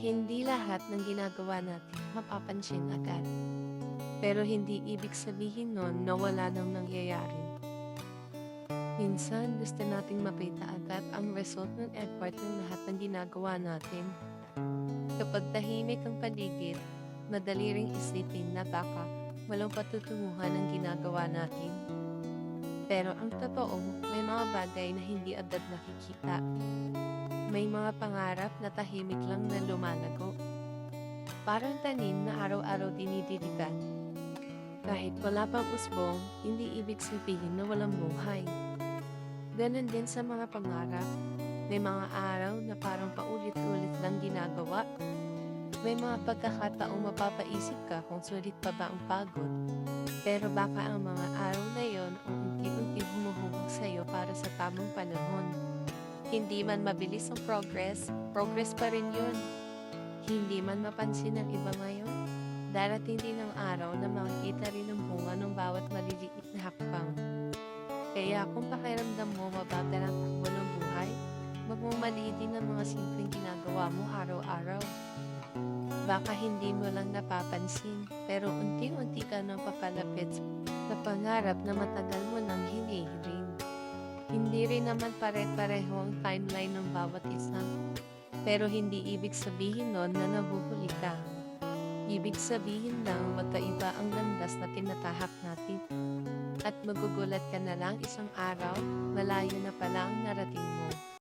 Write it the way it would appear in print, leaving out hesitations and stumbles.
Hindi lahat ng ginagawa natin mapapansin agad. Pero hindi ibig sabihin nun na wala nang nangyayari. Minsan gusto nating makita agad ang result ng effort ng lahat ng ginagawa natin. Kapag tahimik ang paligid, madali ring isipin na baka walang patutunguhan ang ginagawa natin. Pero ang totoo, may mga bagay na hindi agad nakikita. May mga pangarap na tahimik lang na lumalago. Parang tanim na araw-araw dinidiligan. Kahit wala pang usbong, hindi ibig sabihin na walang buhay. Ganon din sa mga pangarap. May mga araw na parang paulit-ulit lang ginagawa. May mga pagkakataong mapapaisip ka kung sulit pa ba ang pagod. Pero baka ang mga araw na yon ang unti-unti humuhubog sa'yo para sa tamang panahon. Hindi man mabilis ang progress, progress pa rin yun. Hindi man mapansin ng iba ngayon, darating din ang araw na makikita rin ang bunga ng bawat maliliit na hakbang. Kaya kung pakiramdam mo mabagal ang takbo ng buhay, magmumali din ang mga simpleng ginagawa mo araw-araw. Baka hindi mo lang napapansin, pero unti-unti ka nang papalapit sa pangarap na matagal mo nang hinihiling. Hindi rin naman pare-pareho ang timeline ng bawat isa. Pero hindi ibig sabihin nun na nahuhuli ka. Ibig sabihin lang magkaiba ang landas na tinatahak natin. At magugulat ka na lang isang araw, malayo na pala ang narating mo.